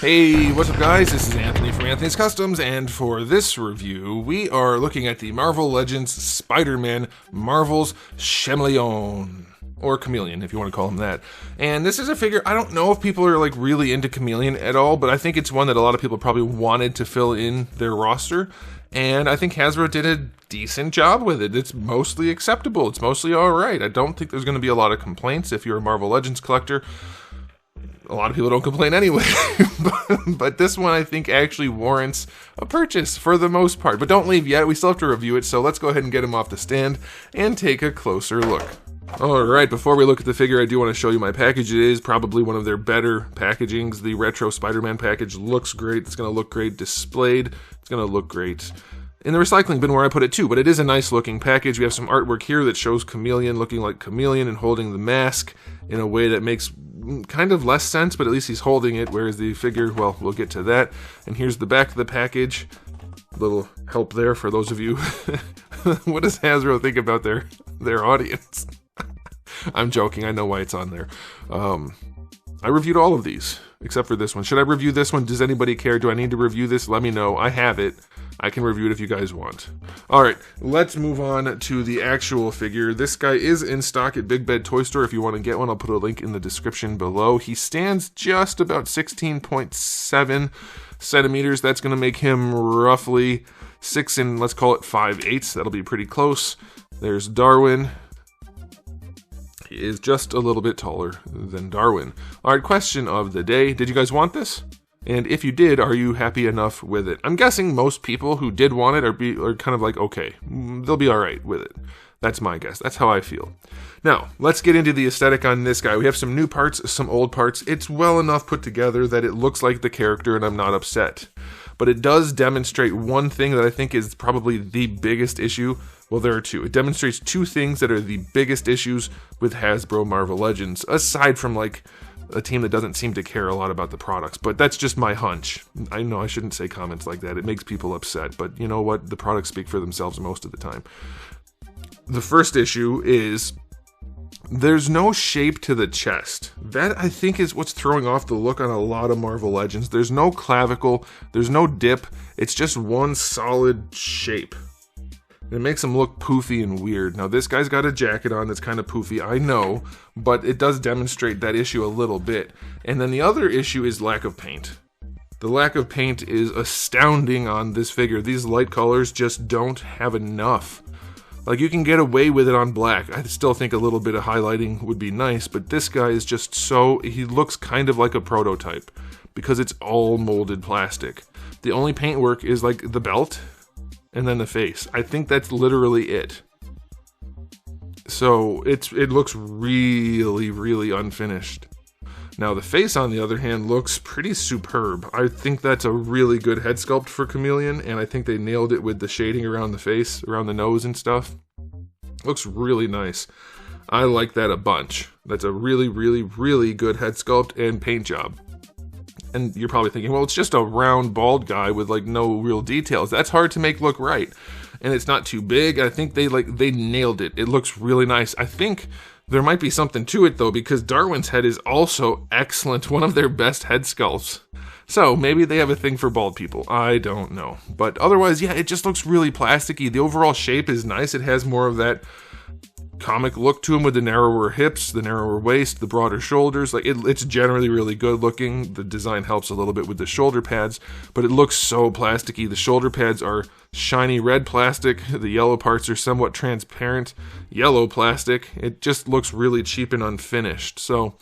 Hey, what's up guys? This is Anthony from Anthony's Customs, and for this review, we are looking at the Marvel Legends Spider-Man Marvel's CHAMELEON. Or Chameleon, if you want to call him that. And this is a figure, I don't know if people are like really into Chameleon at all, but I think it's one that a lot of people probably wanted to fill in their roster. And I think Hasbro did a decent job with it. It's mostly acceptable. It's mostly alright. I don't think there's going to be a lot of complaints if you're a Marvel Legends collector. A lot of people don't complain anyway, but this one I think actually warrants a purchase for the most part. But don't leave yet, we still have to review it, so let's go ahead and get him off the stand and take a closer look. Alright, before we look at the figure, I do want to show you my package. It is probably one of their better packagings. The retro Spider-Man package looks great. It's going to look great displayed. It's going to look great in the recycling bin where I put it too, but it is a nice looking package. We have some artwork here that shows Chameleon looking like Chameleon and holding the mask in a way that makes kind of less sense, but at least he's holding it, whereas the figure, well, we'll get to that. And here's the back of the package. Little help there for those of you. What does Hasbro think about their audience? I'm joking, I know why it's on there. I reviewed all of these, except for this one. Should I review this one? Does anybody care? Do I need to review this? Let me know. I have it. I can review it if you guys want. Alright, let's move on to the actual figure. This guy is in stock at Big Bed Toy Store. If you want to get one, I'll put a link in the description below. He stands just about 16.7 centimeters. That's going to make him roughly 6 and let's call it 5/8. That'll be pretty close. There's Darwin. He is just a little bit taller than Darwin. Alright, question of the day. Did you guys want this? And if you did, are you happy enough with it? I'm guessing most people who did want it are kind of like, okay, they'll be alright with it. That's my guess. That's how I feel. Now, let's get into the aesthetic on this guy. We have some new parts, some old parts. It's well enough put together that it looks like the character and I'm not upset. But it does demonstrate one thing that I think is probably the biggest issue. Well, there are two. It demonstrates two things that are the biggest issues with Hasbro Marvel Legends, aside from like a team that doesn't seem to care a lot about the products. But that's just my hunch. I know I shouldn't say comments like that. It makes people upset. But you know what? The products speak for themselves most of the time. The first issue is there's no shape to the chest. That, I think, is what's throwing off the look on a lot of Marvel Legends. There's no clavicle. There's no dip. It's just one solid shape. It makes him look poofy and weird. Now, this guy's got a jacket on that's kind of poofy, I know, but it does demonstrate that issue a little bit. And then the other issue is lack of paint. The lack of paint is astounding on this figure. These light colors just don't have enough. Like, you can get away with it on black. I still think a little bit of highlighting would be nice, but this guy is just so... he looks kind of like a prototype because it's all molded plastic. The only paint work is like the belt and then the face. I think that's literally it. So it looks really, really unfinished. Now the face, on the other hand, looks pretty superb. I think that's a really good head sculpt for Chameleon, and I think they nailed it with the shading around the face, around the nose and stuff. Looks really nice. I like that a bunch. That's a really, really, really good head sculpt and paint job. And you're probably thinking, well, it's just a round, bald guy with like no real details. That's hard to make look right. And it's not too big. I think they nailed it. It looks really nice. I think there might be something to it though, because Darwin's head is also excellent. One of their best head sculpts. So maybe they have a thing for bald people. I don't know. But otherwise, yeah, it just looks really plasticky. The overall shape is nice. It has more of that comic look to him with the narrower hips, the narrower waist, the broader shoulders. Like it's generally really good looking. The design helps a little bit with the shoulder pads, but it looks so plasticky. The shoulder pads are shiny red plastic. The yellow parts are somewhat transparent yellow plastic. It just looks really cheap and unfinished. So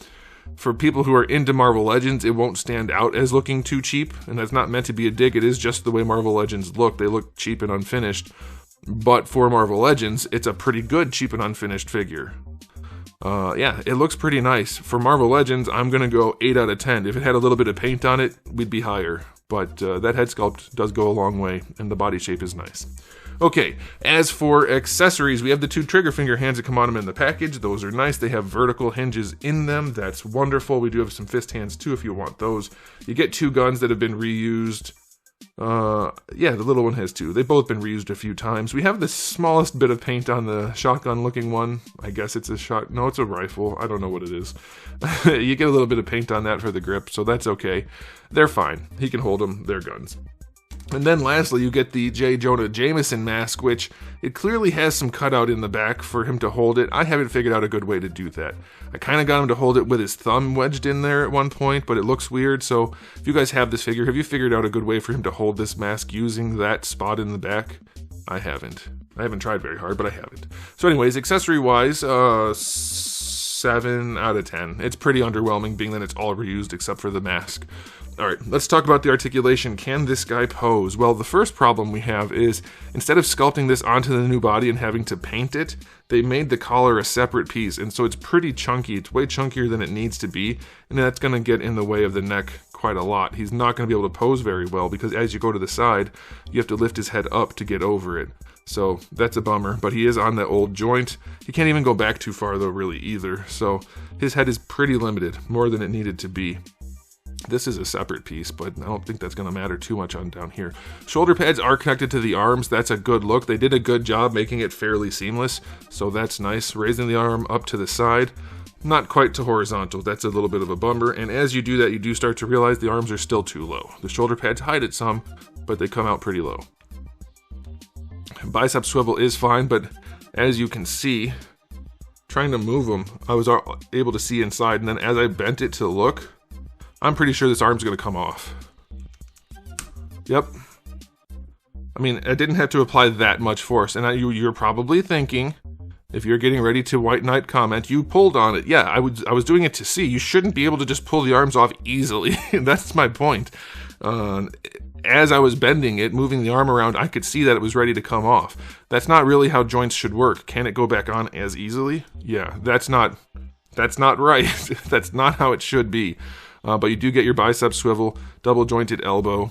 for people who are into Marvel Legends, it won't stand out as looking too cheap, and that's not meant to be a dig. It is just the way Marvel Legends look. They look cheap and unfinished. But for Marvel Legends, it's a pretty good cheap and unfinished figure. Yeah, it looks pretty nice. For Marvel Legends, I'm going to go 8 out of 10. If it had a little bit of paint on it, we'd be higher. But that head sculpt does go a long way, and the body shape is nice. Okay, as for accessories, we have the two trigger finger hands that come on them in the package. Those are nice. They have vertical hinges in them. That's wonderful. We do have some fist hands too if you want those. You get two guns that have been reused Yeah, the little one has two. They've both been reused a few times. We have the smallest bit of paint on the shotgun-looking one. I guess it's a shot. No, it's a rifle. I don't know what it is. You get a little bit of paint on that for the grip, so that's okay. They're fine. He can hold them. They're guns. And then lastly, you get the J. Jonah Jameson mask, which it clearly has some cutout in the back for him to hold it. I haven't figured out a good way to do that. I kind of got him to hold it with his thumb wedged in there at one point, but it looks weird. So if you guys have this figure, have you figured out a good way for him to hold this mask using that spot in the back? I haven't. I haven't tried very hard, but I haven't. So anyways, accessory-wise, 7 out of 10. It's pretty underwhelming, being that it's all reused except for the mask. Alright, let's talk about the articulation. Can this guy pose? Well, the first problem we have is, instead of sculpting this onto the new body and having to paint it, they made the collar a separate piece, and so it's pretty chunky. It's way chunkier than it needs to be, and that's going to get in the way of the neck quite a lot. He's not going to be able to pose very well, because as you go to the side, you have to lift his head up to get over it. So that's a bummer, but he is on that old joint. He can't even go back too far, though, really, either. So his head is pretty limited, more than it needed to be. This is a separate piece, but I don't think that's going to matter too much on down here. Shoulder pads are connected to the arms. That's a good look. They did a good job making it fairly seamless, so that's nice. Raising the arm up to the side, not quite to horizontal. That's a little bit of a bummer, and as you do that, you do start to realize the arms are still too low. The shoulder pads hide it some, but they come out pretty low. Bicep swivel is fine, but as you can see, trying to move them, I was able to see inside, and then as I bent it to look, I'm pretty sure this arm's going to come off. Yep. I mean, I didn't have to apply that much force. And you're probably thinking, if you're getting ready to White Knight comment, you pulled on it. Yeah, I was doing it to see. You shouldn't be able to just pull the arms off easily. That's my point. As I was bending it, moving the arm around, I could see that it was ready to come off. That's not really how joints should work. Can it go back on as easily? Yeah, that's not right. That's not how it should be. But you do get your bicep swivel, double jointed elbow.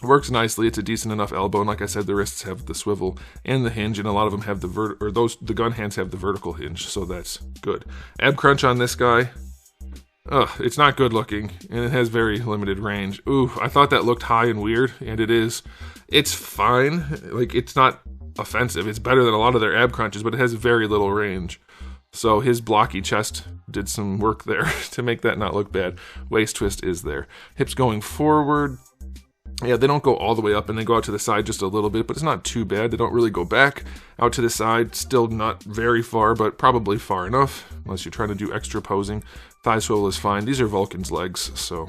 Works nicely. It's a decent enough elbow, and like I said, the wrists have the swivel and the hinge, and a lot of them have the gun hands have the vertical hinge, so that's good. Ab crunch on this guy. It's not good looking, and it has very limited range. Ooh, I thought that looked high and weird, and it is. It's fine. Like, it's not offensive. It's better than a lot of their ab crunches, but it has very little range. So his blocky chest did some work there to make that not look bad. Waist twist is there. Hips going forward. Yeah, they don't go all the way up, and they go out to the side just a little bit, but it's not too bad. They don't really go back out to the side. Still not very far, but probably far enough, unless you're trying to do extra posing. Thigh swivel is fine. These are Vulcan's legs, so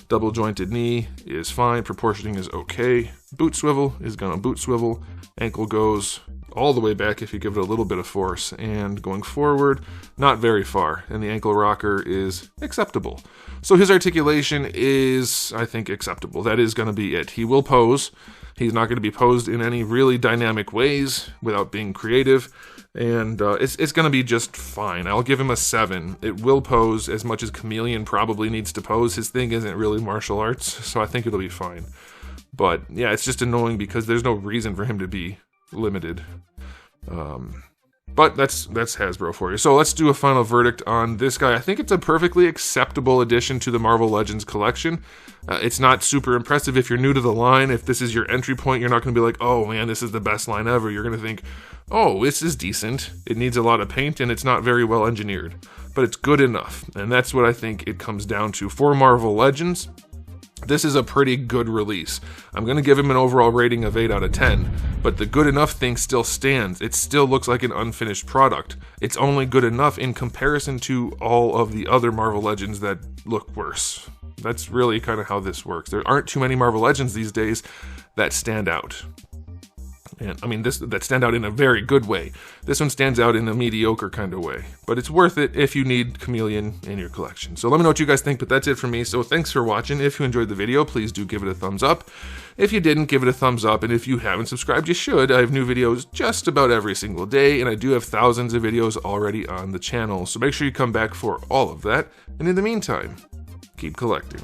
double jointed knee is fine. Proportioning is okay. Boot swivel is gonna boot swivel. Ankle goes all the way back if you give it a little bit of force, and going forward, not very far, and the ankle rocker is acceptable. So his articulation is, I think, acceptable. That is going to be it. He will pose. He's not going to be posed in any really dynamic ways without being creative, and it's going to be just fine. I'll give him a 7. It will pose as much as Chameleon probably needs to pose. His thing isn't really martial arts, so I think it'll be fine. But yeah, it's just annoying because there's no reason for him to be limited. But that's Hasbro for you. So let's do a final verdict on this guy. I think it's a perfectly acceptable addition to the Marvel Legends collection. It's not super impressive if you're new to the line. If this is your entry point, you're not going to be like, oh man, this is the best line ever. You're going to think, oh, this is decent. It needs a lot of paint and it's not very well engineered. But it's good enough. And that's what I think it comes down to. For Marvel Legends, this is a pretty good release. I'm going to give him an overall rating of 8 out of 10, but the good enough thing still stands. It still looks like an unfinished product. It's only good enough in comparison to all of the other Marvel Legends that look worse. That's really kind of how this works. There aren't too many Marvel Legends these days that stand out. And I mean, that stand out in a very good way. This one stands out in a mediocre kind of way. But it's worth it if you need Chameleon in your collection. So let me know what you guys think, but that's it for me. So thanks for watching. If you enjoyed the video, please do give it a thumbs up. If you didn't, give it a thumbs up. And if you haven't subscribed, you should. I have new videos just about every single day, and I do have thousands of videos already on the channel. So make sure you come back for all of that. And in the meantime, keep collecting.